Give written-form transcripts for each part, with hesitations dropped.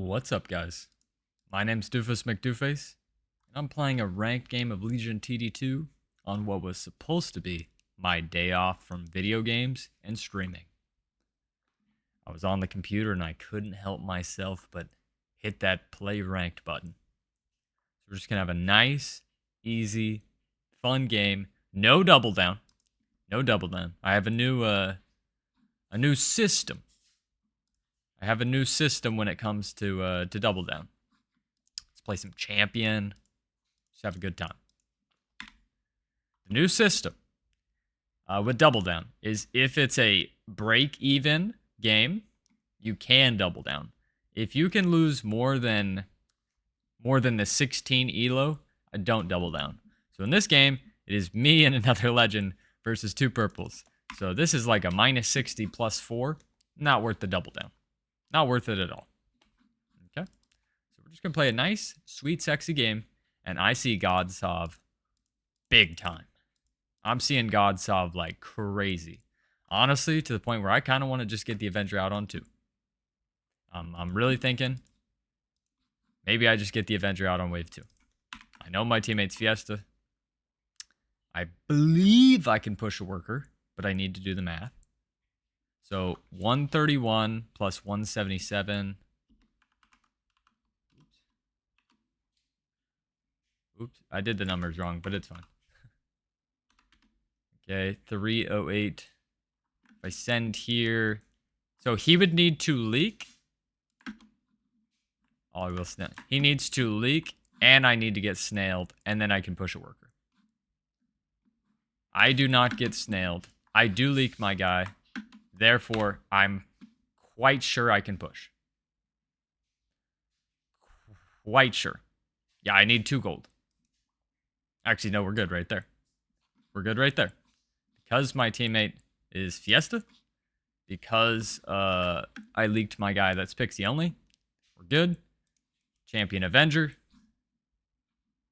What's up, guys? My name's Doofus Mcdooface, and I'm playing a ranked game of Legion TD2 on what was supposed to be my day off from video games and streaming. I was on the computer and I couldn't help myself but hit that play ranked button. So we're just gonna have a nice, easy, fun game. No double down. No double down. I have a new system. I have a new system when it comes to double down. Let's play some champion. Just have a good time. The new system with double down is if it's a break even game, you can double down. If you can lose more than the 16 elo, don't double down. So in this game, it is me and another legend versus two purples. So this is like a -60 +4. Not worth the double down. Not worth it at all. Okay? So we're just going to play a nice, sweet, sexy game. And I see God Sov big time. I'm seeing God Sov like crazy. Honestly, to the point where I kind of want to just get the Avenger out on 2. I'm really thinking maybe I just get the Avenger out on wave 2. I know my teammate's Fiesta. I believe I can push a worker, but I need to do the math. So 131 plus 177. Oops, I did the numbers wrong, but it's fine. Okay, 308. If I send here, so he would need to leak. Oh, I will snail. He needs to leak, and I need to get snailed, and then I can push a worker. I do not get snailed. I do leak my guy. Therefore, I'm quite sure I can push. Quite sure. Yeah, I need 2 gold. Actually, no, we're good right there. We're good right there. Because my teammate is Fiesta. Because I leaked my guy that's Pixie only. We're good. Champion Avenger.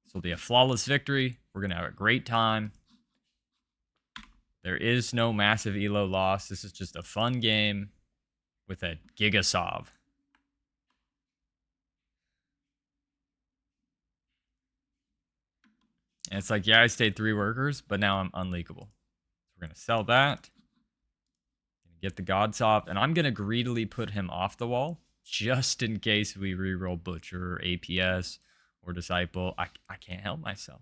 This will be a flawless victory. We're going to have a great time. There is no massive elo loss. This is just a fun game with a Giga Sov. And it's like, yeah, I stayed 3 workers, but now I'm unleakable. So we're going to sell that. Get the God Sov. And I'm going to greedily put him off the wall just in case we reroll Butcher or APS or Disciple. I can't help myself.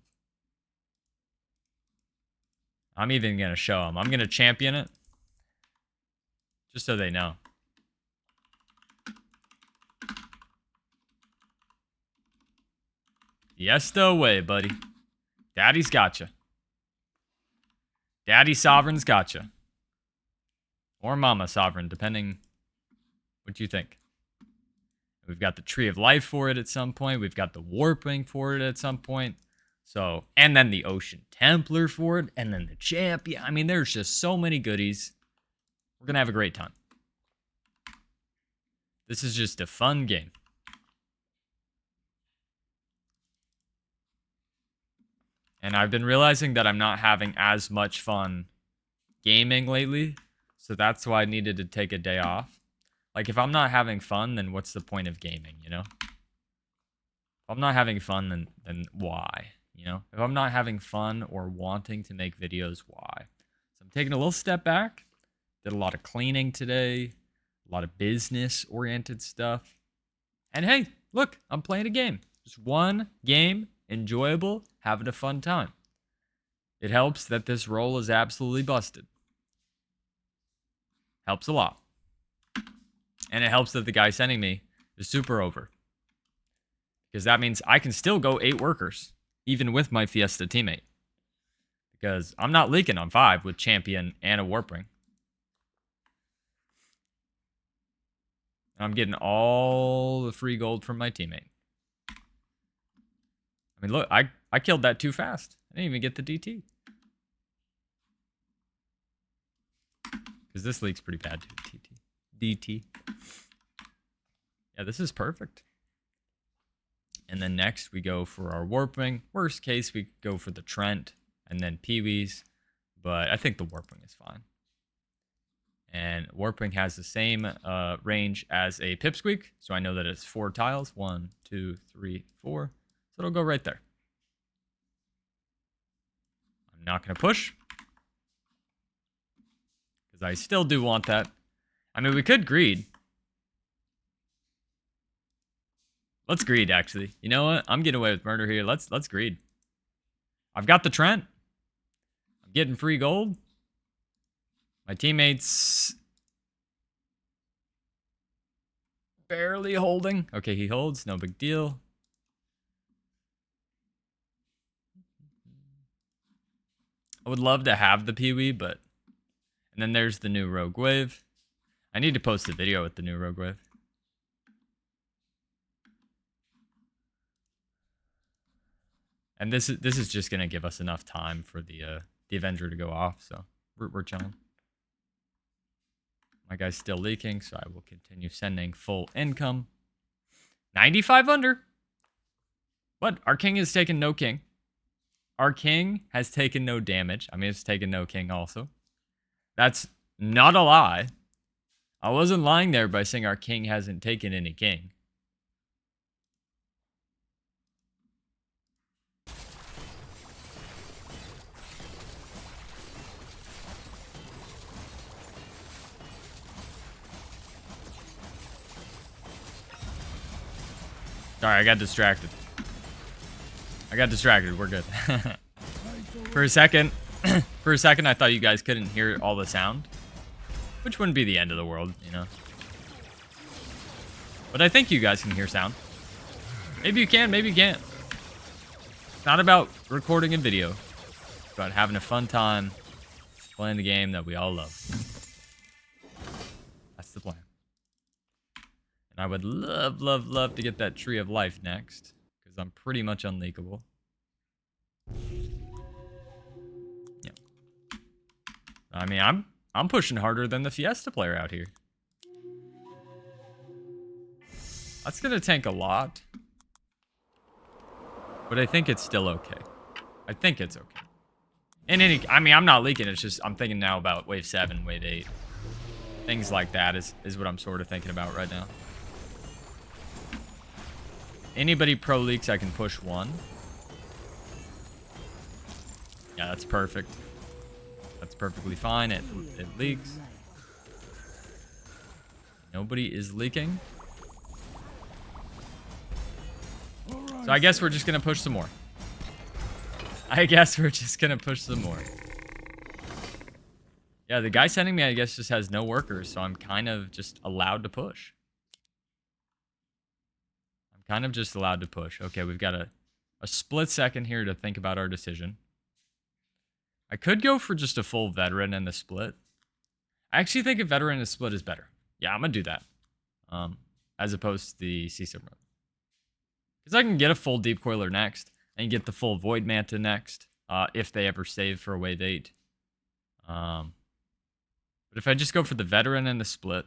I'm even going to show them. I'm going to champion it. Just so they know. Fiesta away, buddy. Daddy's gotcha. Daddy Sovereign's gotcha. Or Mama Sovereign, depending what you think. We've got the Tree of Life for it at some point. We've got the Warping for it at some point. So, and then the Ocean Templar for it, and then the Champion. I mean, there's just so many goodies. We're going to have a great time. This is just a fun game. And I've been realizing that I'm not having as much fun gaming lately. So that's why I needed to take a day off. Like, if I'm not having fun, then what's the point of gaming, you know? If I'm not having fun, then why? You know, if I'm not having fun or wanting to make videos, why? So I'm taking a little step back. Did a lot of cleaning today. A lot of business-oriented stuff. And hey, look, I'm playing a game. Just one game, enjoyable, having a fun time. It helps that this role is absolutely busted. Helps a lot. And it helps that the guy sending me is super over. Because that means I can still go 8 workers. Even with my Fiesta teammate. Because I'm not leaking on 5 with Champion and a Warping. I'm getting all the free gold from my teammate. I mean, look, I killed that too fast. I didn't even get the DT. Because this leak's pretty bad too, DT. Yeah, this is perfect. And then next we go for our Warping. Worst case, we go for the Trent and then Pee-wees. But I think the Warping is fine. And Warping has the same range as a Pipsqueak, so I know that it's 4 tiles. 1, 2, 3, 4. So it'll go right there. I'm not going to push, because I still do want that. I mean, we could greed. Let's greed, actually. You know what? I'm getting away with murder here. Let's greed. I've got the Trent. I'm getting free gold. My teammates barely holding. Okay, he holds. No big deal. I would love to have the Pee-wee, but... And then there's the new Rogue Wave. I need to post a video with the new Rogue Wave. And this is just going to give us enough time for the Avenger to go off, so we're chilling. My guy's still leaking, so I will continue sending full income. 95 under. What? Our king has taken no king. Our king has taken no damage. I mean, it's taken no king also. That's not a lie. I wasn't lying there by saying our king hasn't taken any king. Sorry, I got distracted. We're good. For a second, I thought you guys couldn't hear all the sound, which wouldn't be the end of the world, you know. But I think you guys can hear sound. Maybe you can, maybe you can't. It's not about recording a video. It's about having a fun time playing the game that we all love. That's the plan. And I would love, love, love to get that Tree of Life next, because I'm pretty much unleakable. Yeah. I mean, I'm pushing harder than the Fiesta player out here. That's gonna tank a lot, but I think it's still okay. I think it's okay. I mean, I'm not leaking. It's just I'm thinking now about wave 7, wave 8, things like that is what I'm sort of thinking about right now. Anybody pro leaks, I can push 1. Yeah, that's perfect. That's perfectly fine. It leaks. Nobody is leaking. So I guess we're just going to push some more. Yeah, the guy sending me, I guess, just has no workers, so I'm kind of just allowed to push. Okay, we've got a split second here to think about our decision. I could go for just a full veteran and the split. I actually think a veteran and a split is better. Yeah, I'm going to do that. As opposed to the CISO mode. Because I can get a full Deep Coiler next. And get the full Void Manta next. If they ever save for a wave 8. But if I just go for the veteran and the split.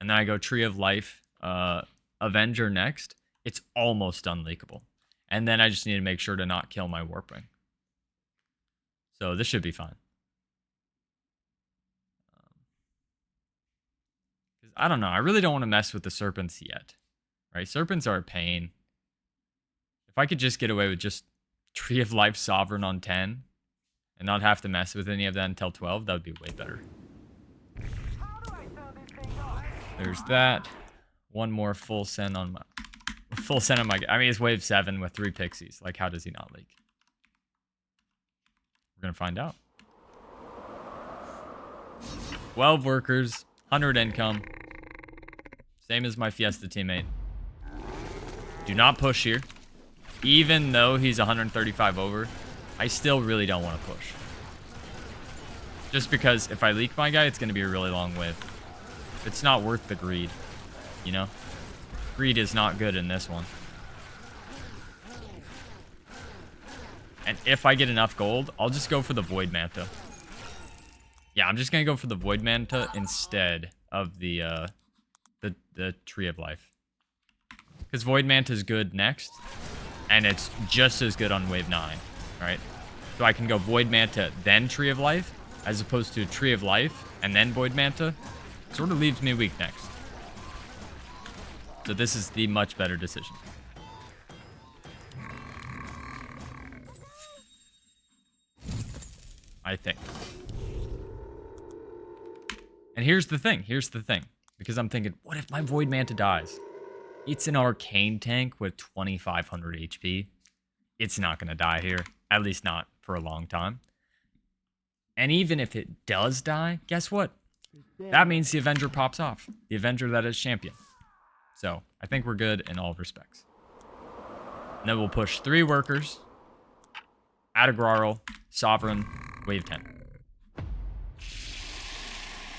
And then I go Tree of Life, Avenger next. It's almost unleakable. And then I just need to make sure to not kill my Warping. So this should be fine. I don't know. I really don't want to mess with the Serpents yet. Right? Serpents are a pain. If I could just get away with just Tree of Life Sovereign on 10 and not have to mess with any of that until 12, that would be way better. There's that. One more full send on my... I mean, it's wave 7 with 3 pixies. Like, how does he not leak? We're going to find out. 12 workers, 100 income. Same as my Fiesta teammate. Do not push here. Even though he's 135 over, I still really don't want to push. Just because if I leak my guy, it's going to be a really long wave. It's not worth the greed, you know? Greed is not good in this one. And if I get enough gold, I'll just go for the Void Manta. Yeah, I'm just going to go for the Void Manta instead of the Tree of Life. Because Void Manta is good next, and it's just as good on wave 9, right? So I can go Void Manta, then Tree of Life, as opposed to a Tree of Life and then Void Manta, sort of leaves me weak next. So this is the much better decision. I think. And here's the thing. Because I'm thinking, what if my Void Manta dies? It's an arcane tank with 2,500 HP. It's not going to die here. At least not for a long time. And even if it does die, guess what? That means the Avenger pops off. The Avenger that is champion. So, I think we're good in all respects. And then we'll push 3 workers. Add a Grarl. Sovereign. Wave 10.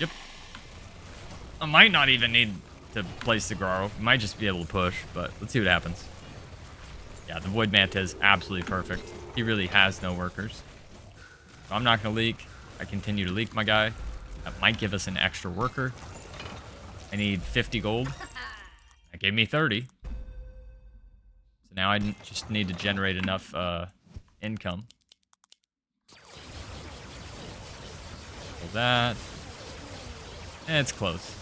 Yep. I might not even need to place the Grarl. We might just be able to push, but let's see what happens. Yeah, the Void Manta is absolutely perfect. He really has no workers. So I'm not going to leak. I continue to leak my guy. That might give us an extra worker. I need 50 gold. That gave me 30. So now I just need to generate enough income. Pull that. It's close.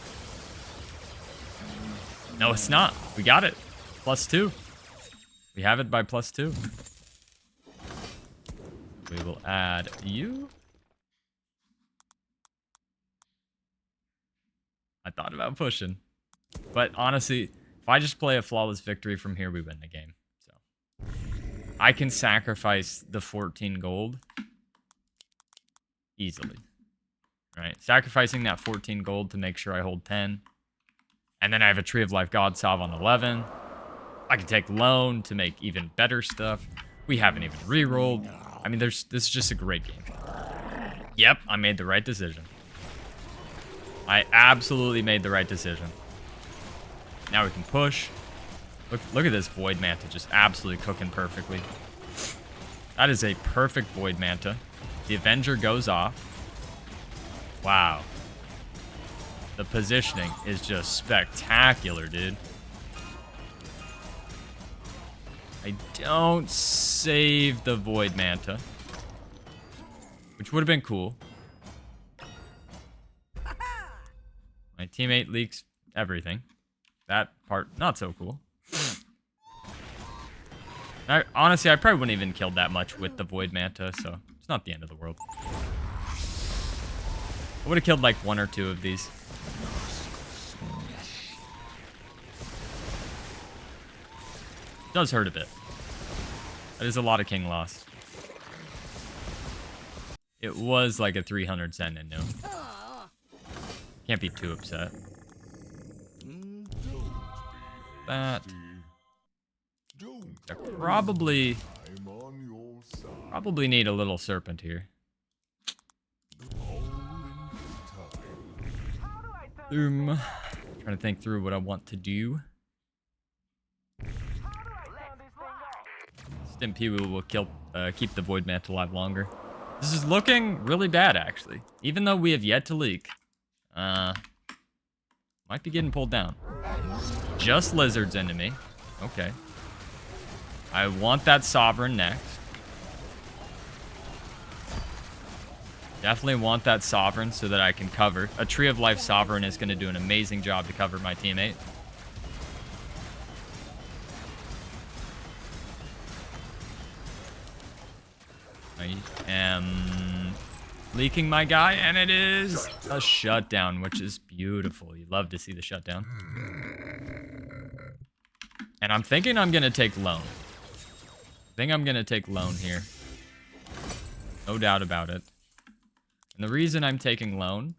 No, it's not. We got it. +2. We have it by +2. We will add you. I thought about pushing. But honestly, if I just play a flawless victory from here, we win the game. So I can sacrifice the 14 gold easily. Right? Sacrificing that 14 gold to make sure I hold 10. And then I have a Tree of Life God Sov on 11. I can take loan to make even better stuff. We haven't even re-rolled. I mean, this is just a great game. Yep, I made the right decision. I absolutely made the right decision. Now we can push. Look at this Void Manta just absolutely cooking perfectly. That is a perfect Void Manta. The Avenger goes off. Wow. The positioning is just spectacular, dude. I don't save the Void Manta, which would have been cool. My teammate leaks everything. That part, not so cool. Honestly, I probably wouldn't even killed that much with the Void Manta, so it's not the end of the world. I would have killed like 1 or 2 of these. Does hurt a bit. That is a lot of king loss. It was like a 300 cent in new. Can't be too upset. That. I probably need a little serpent here. Trying to think through what I want to do. Stimpy will keep the Void Manta alive longer. This is looking really bad, actually. Even though we have yet to leak. Might be getting pulled down. Just lizards into me. Okay. I want that Sovereign next. Definitely want that Sovereign so that I can cover. A Tree of Life Sovereign is going to do an amazing job to cover my teammate. I am leaking my guy, and it is a shutdown, which is beautiful. You love to see the shutdown. And I'm thinking I'm going to take loan. I think I'm going to take loan here. No doubt about it. And the reason I'm taking loan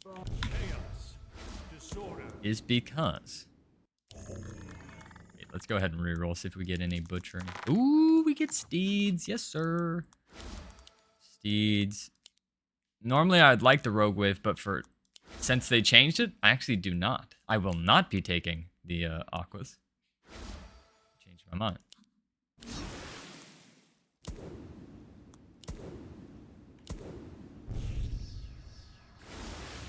is because... Wait, let's go ahead and reroll, see if we get any butchering. Ooh, we get steeds. Yes, sir. Steeds. Normally, I'd like the Rogue Wave, but since they changed it, I actually do not. I will not be taking the Aquas. Changed my mind.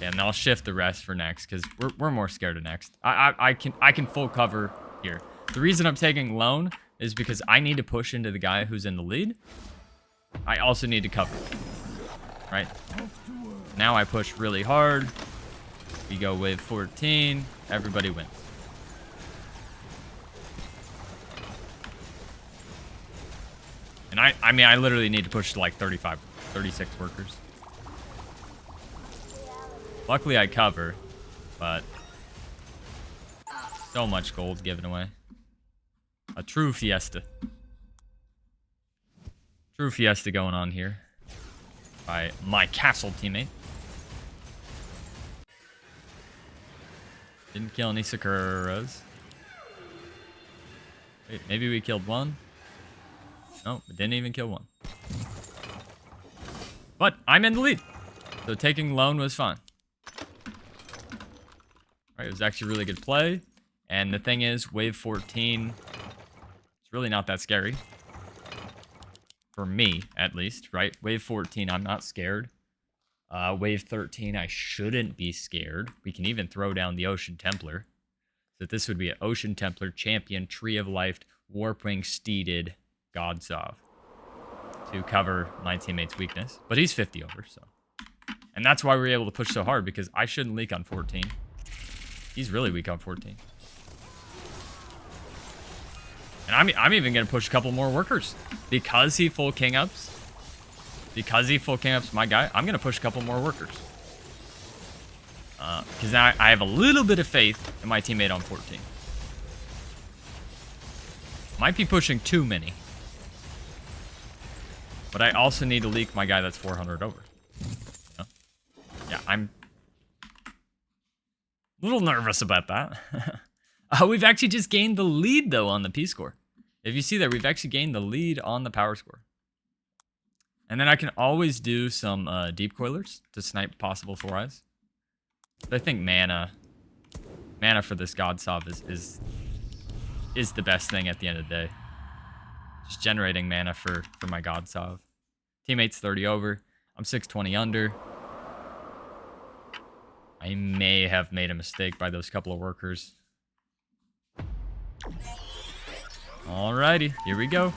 Yeah, and I'll shift the rest for next because we're more scared of next. I can full cover here. The reason I'm taking loan is because I need to push into the guy who's in the lead. I also need to cover, right? Now I push really hard. We go wave 14. Everybody wins. And I mean, I literally need to push to like 35, 36 workers. Luckily, I cover, but so much gold given away. A true fiesta. True fiesta going on here by my castle teammate. Didn't kill any Sakuras. Wait, maybe we killed one? No, we didn't even kill one. But I'm in the lead. So taking lone was fine. Alright, it was actually a really good play. And the thing is, wave 14, it's really not that scary. For me, at least, right? Wave 14, I'm not scared. Wave 13, I shouldn't be scared. We can even throw down the Ocean Templar. So this would be an Ocean Templar, Champion, Tree of Life, Warpwing, Steeded, Godsov. To cover my teammate's weakness. But he's 50 over, so. And that's why we were able to push so hard, because I shouldn't leak on 14. He's really weak on 14. And I'm even going to push a couple more workers. Because he full king ups. Because he full king ups my guy, I'm going to push a couple more workers. Because now I have a little bit of faith in my teammate on 14. Might be pushing too many. But I also need to leak my guy that's 400 over. You know? Yeah, I'm a little nervous about that. We've actually just gained the lead, though, on the P-score. If you see there, we've actually gained the lead on the power score. And then I can always do some deep coilers to snipe possible 4-eyes. But I think mana for this Godsov is the best thing at the end of the day. Just generating mana for my Godsov. Teammate's 30 over. I'm 620 under. I may have made a mistake by those couple of workers. Alrighty, here we go.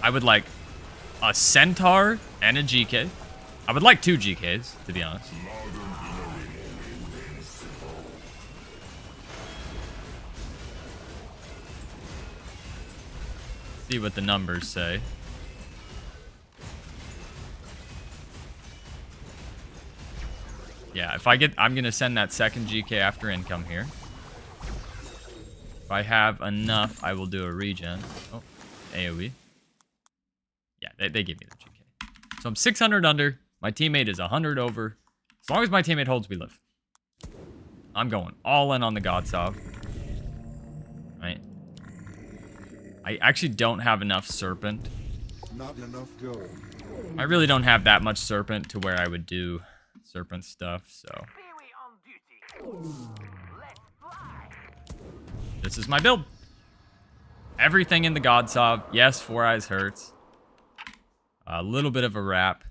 I would like a Centaur and a GK. I would like 2 GKs, to be honest. See what the numbers say. Yeah, if I get, I'm gonna send that second GK after income here. If I have enough, I will do a regen. Oh, AoE. Yeah, they give me the GK. So I'm 600 under. My teammate is 100 over. As long as my teammate holds, we live. I'm going all in on the Godsov. Right. I actually don't have enough Serpent. Not enough gold. I really don't have that much Serpent to where I would do Serpent stuff, so. This is my build. Everything in the Godsov. Yes, 4-eyes hurts. A little bit of a wrap.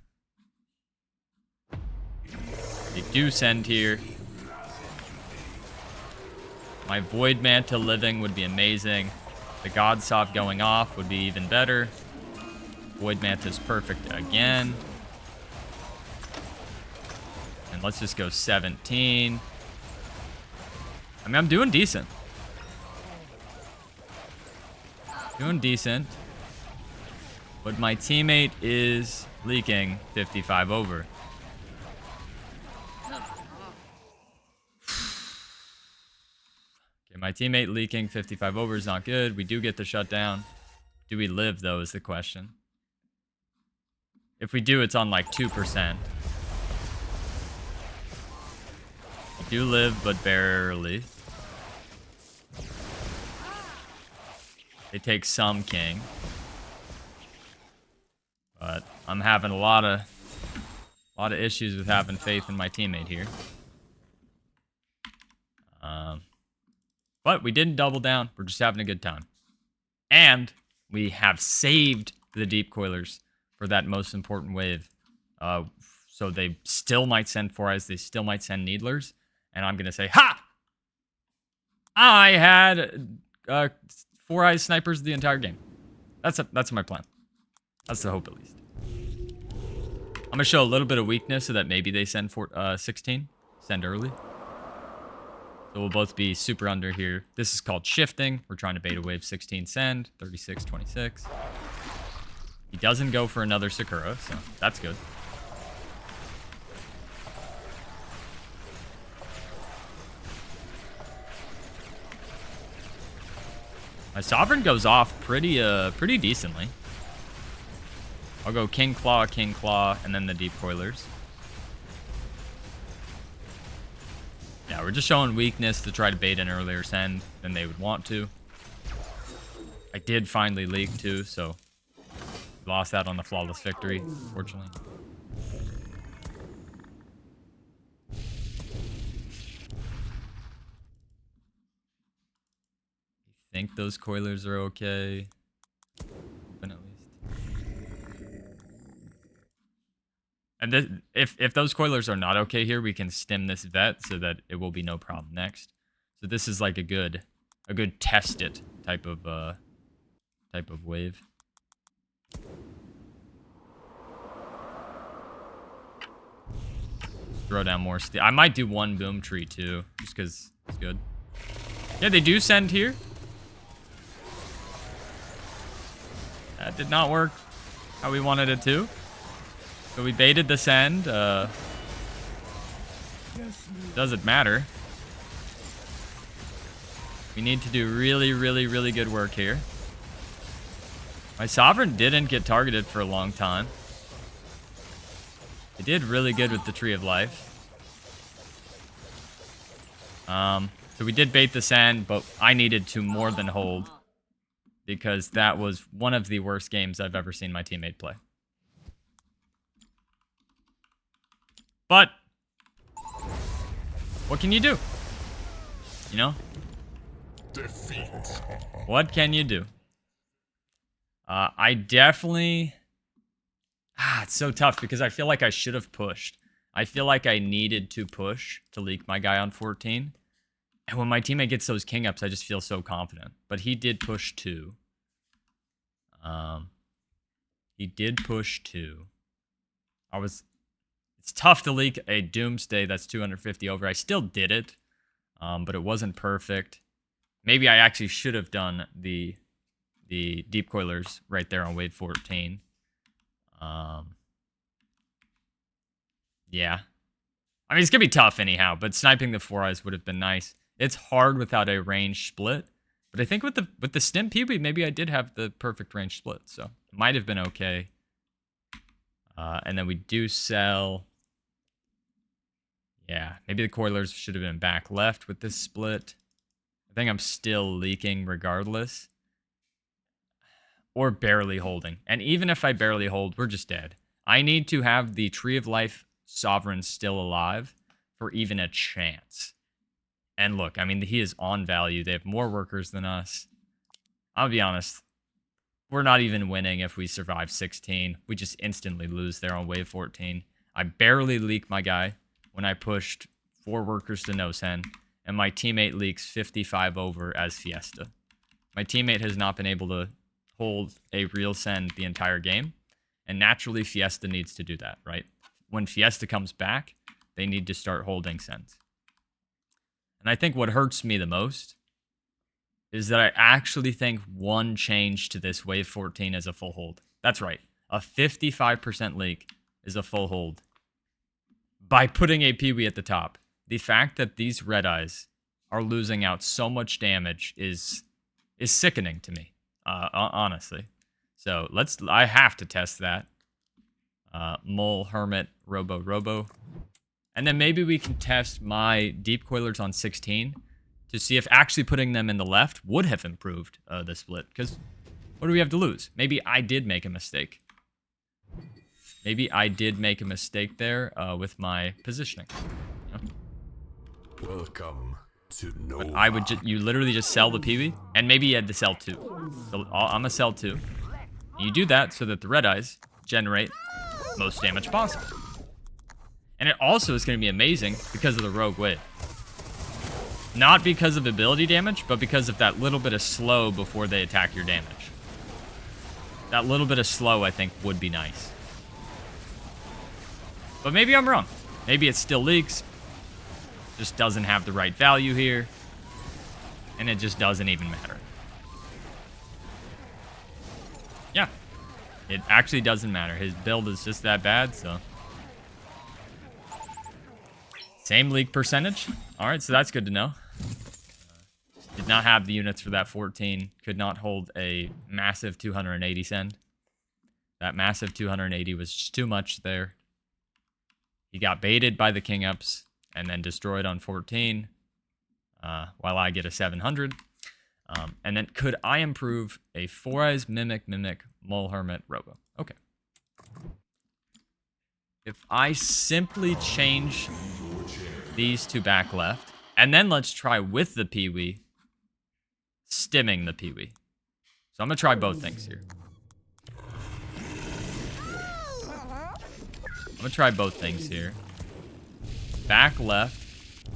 They do send here. My Void Manta living would be amazing. The Godsov going off would be even better. Void Manta's perfect again. And let's just go 17. I mean, I'm doing decent. Doing decent. But my teammate is leaking 55 over. Okay, my teammate leaking 55 over is not good. We do get the shutdown. Do we live, though, is the question. If we do, it's on like 2%. We do live, but barely. They take some king. But I'm having a lot of issues with having faith in my teammate here. But we didn't double down. We're just having a good time. And we have saved the deep coilers for that most important wave. So they still might send 4-eyes. They still might send needlers. And I'm going to say, ha! I had 4-eyes snipers the entire game. That's my plan. That's the hope, at least. I'm gonna show a little bit of weakness so that maybe they send 16. Send early. So we'll both be super under here. This is called shifting. We're trying to bait a wave 16 send. 36, 26. He doesn't go for another Sakura, so that's good. My Sovereign goes off pretty decently. I'll go King Claw, and then the Deep Coilers. Yeah, we're just showing weakness to try to bait an earlier send than they would want to. I did finally leak too, so lost that on the flawless victory, fortunately. I think those coilers are okay. Open at least. And if those coilers are not okay here, we can stem this vet so that it will be no problem next. So this is like a good test it type of wave. Throw down more steel. I might do one boom tree too, just because it's good. Yeah, they do send here. That did not work how we wanted it to. So we baited the send. Doesn't matter. We need to do really good work here. My Sovereign didn't get targeted for a long time. It did really good with the Tree of Life. So we did bait the sand, but I needed to more than hold. Because that was one of the worst games I've ever seen my teammate play. But what can you do? You know? Defeat. What can you do? I definitely... it's so tough because I feel like I should have pushed. I feel like I needed to push to leak my guy on 14. And when my teammate gets those king ups, I just feel so confident. But he did push 2. He did push 2. It's tough to leak a Doomsday that's 250 over. I still did it, but it wasn't perfect. Maybe I actually should have done the Deep Coilers right there on wave 14. Yeah. I mean, it's going to be tough anyhow, but sniping the 4 eyes would have been nice. It's hard without a range split, but I think with the stim PB, maybe I did have the perfect range split, so it might have been okay. And then we do sell... Yeah, maybe the coilers should have been back left with this split. I think I'm still leaking regardless. Or barely holding. And even if I barely hold, we're just dead. I need to have the Tree of Life Sovereign still alive for even a chance. And look, I mean, he is on value. They have more workers than us. I'll be honest. We're not even winning if we survive 16. We just instantly lose there on wave 14. I barely leak my guy when I pushed 4 workers to no send. And my teammate leaks 55 over as Fiesta. My teammate has not been able to hold a real send the entire game. And naturally, Fiesta needs to do that, right? When Fiesta comes back, they need to start holding sends. And I think what hurts me the most is that I actually think one change to this wave 14 is a full hold. That's right. A 55% leak is a full hold. By putting a Peewee at the top. The fact that these red eyes are losing out so much damage is sickening to me, honestly. So I have to test that. Mole, Hermit, Robo. And then maybe we can test my Deep Coilers on 16 to see if actually putting them in the left would have improved the split. Because what do we have to lose? Maybe I did make a mistake. Maybe I did make a mistake there with my positioning. You know? Welcome to Nova. But I would you literally just sell the Peewee, and maybe you had to sell 2. So I'm gonna sell 2. You do that so that the red eyes generate most damage possible. And it also is going to be amazing because of the rogue wave. Not because of ability damage, but because of that little bit of slow before they attack your damage. That little bit of slow, I think, would be nice. But maybe I'm wrong. Maybe it still leaks. Just doesn't have the right value here. And it just doesn't even matter. Yeah. It actually doesn't matter. His build is just that bad, so. Same leak percentage. Alright, so that's good to know. Did not have the units for that 14. Could not hold a massive 280 send. That massive 280 was just too much there. He got baited by the king ups and then destroyed on 14 while I get a 700. And then could I improve a 4-Eyes Mimic, Mole Hermit, Robo? Okay. If I simply change these to back left, and then let's try with the Peewee, stimming the Peewee. So I'm going to try both things here. I'm going to try both things here. Back left.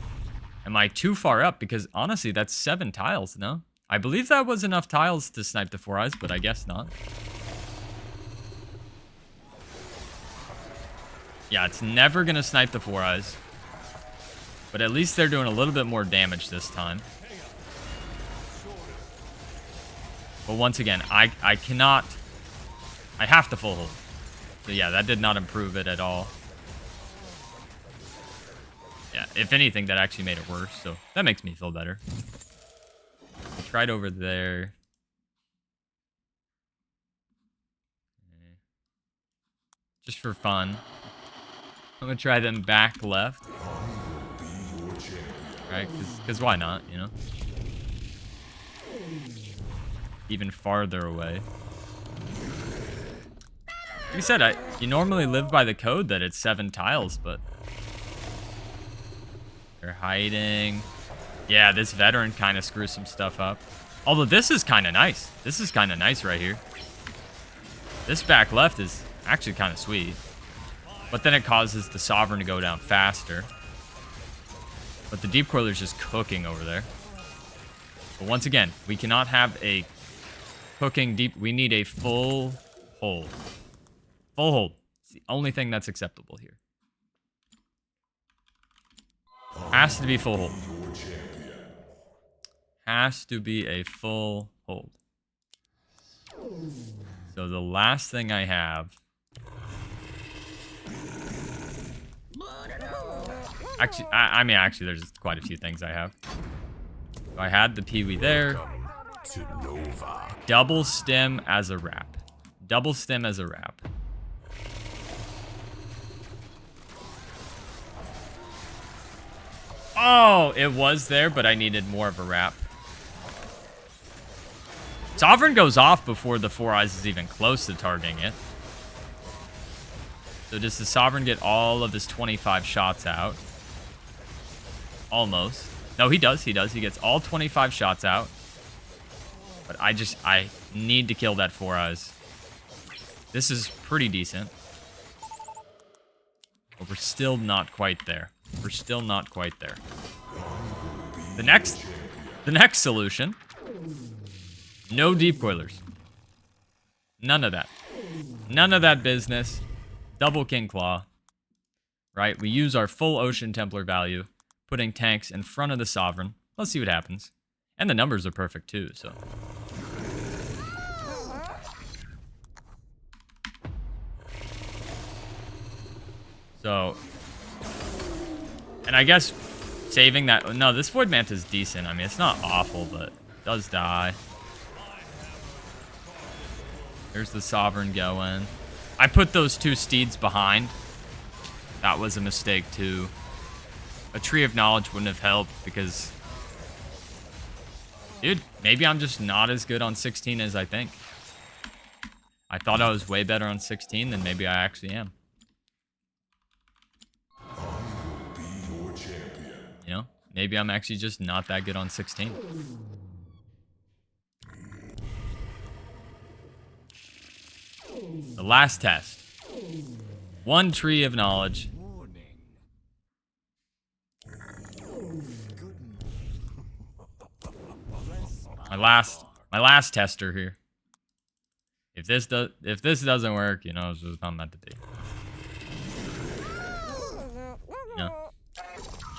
Am I too far up? Because honestly, that's 7 tiles, no? I believe that was enough tiles to snipe the 4-Eyes, but I guess not. Yeah, it's never going to snipe the 4-Eyes. But at least they're doing a little bit more damage this time. But once again, I cannot... I have to full hold. So yeah, that did not improve it at all. Yeah, if anything, that actually made it worse. So that makes me feel better. I tried over there. Just for fun. I'm going to try them back left. Right? Because why not, you know? Even farther away. Like I said, you normally live by the code that it's 7 tiles, but... They're hiding. Yeah, this veteran kind of screws some stuff up. Although this is kind of nice. This is kind of nice right here. This back left is actually kind of sweet. But then it causes the Sovereign to go down faster. But the Deep Coiler's just cooking over there. But once again, we cannot have a cooking deep... We need a full hold. Full hold. It's the only thing that's acceptable here. Has to be full hold. Has to be a full hold. So the last thing I have... Actually, I mean, actually, there's quite a few things I have. So I had the Peewee there. Double stem as a wrap. Double stem as a wrap. Oh, it was there, but I needed more of a wrap. Sovereign goes off before the 4-Eyes is even close to targeting it. So does the Sovereign get all of his 25 shots out? Almost. No, he does. He does. He gets all 25 shots out. But I need to kill that 4-Eyes. This is pretty decent. But we're still not quite there. We're still not quite there. The next solution. No Deep Coilers. None of that. None of that business. Double King Claw. Right? We use our full Ocean Templar value. Putting tanks in front of the Sovereign. Let's see what happens. And the numbers are perfect too, so. So. And I guess saving that... No, this Void Manta is decent. I mean, it's not awful, but it does die. There's the Sovereign going. I put those 2 steeds behind. That was a mistake too. A Tree of Knowledge wouldn't have helped because... Dude, maybe I'm just not as good on 16 as I think. I thought I was way better on 16 than maybe I actually am. You know? Maybe I'm actually just not that good on 16. The last test. 1 Tree of Knowledge. My last tester here. If this doesn't work, you know, it's just not meant to be.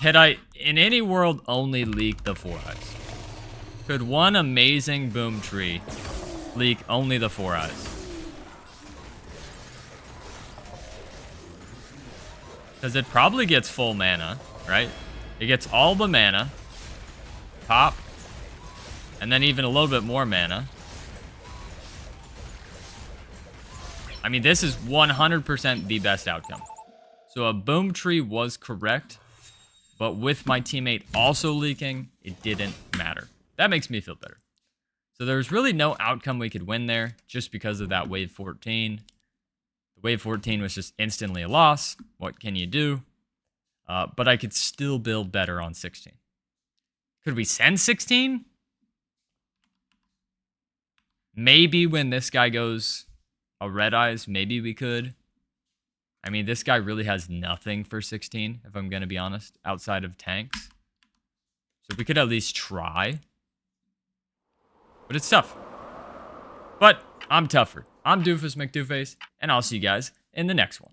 Could I, in any world, only leak the 4 eyes? Could one amazing boom tree leak only the 4 eyes? Because it probably gets full mana, right? It gets all the mana. Pop. And then even a little bit more mana. I mean, this is 100% the best outcome. So a boom tree was correct. But with my teammate also leaking, it didn't matter. That makes me feel better. So there's really no outcome we could win there just because of that wave 14. The wave 14 was just instantly a loss. What can you do? But I could still build better on 16. Could we send 16? Maybe when this guy goes a red eyes, maybe we could. I mean, this guy really has nothing for 16, if I'm going to be honest, outside of tanks. So we could at least try. But it's tough. But I'm tougher. I'm Doofus Mcdooface, and I'll see you guys in the next one.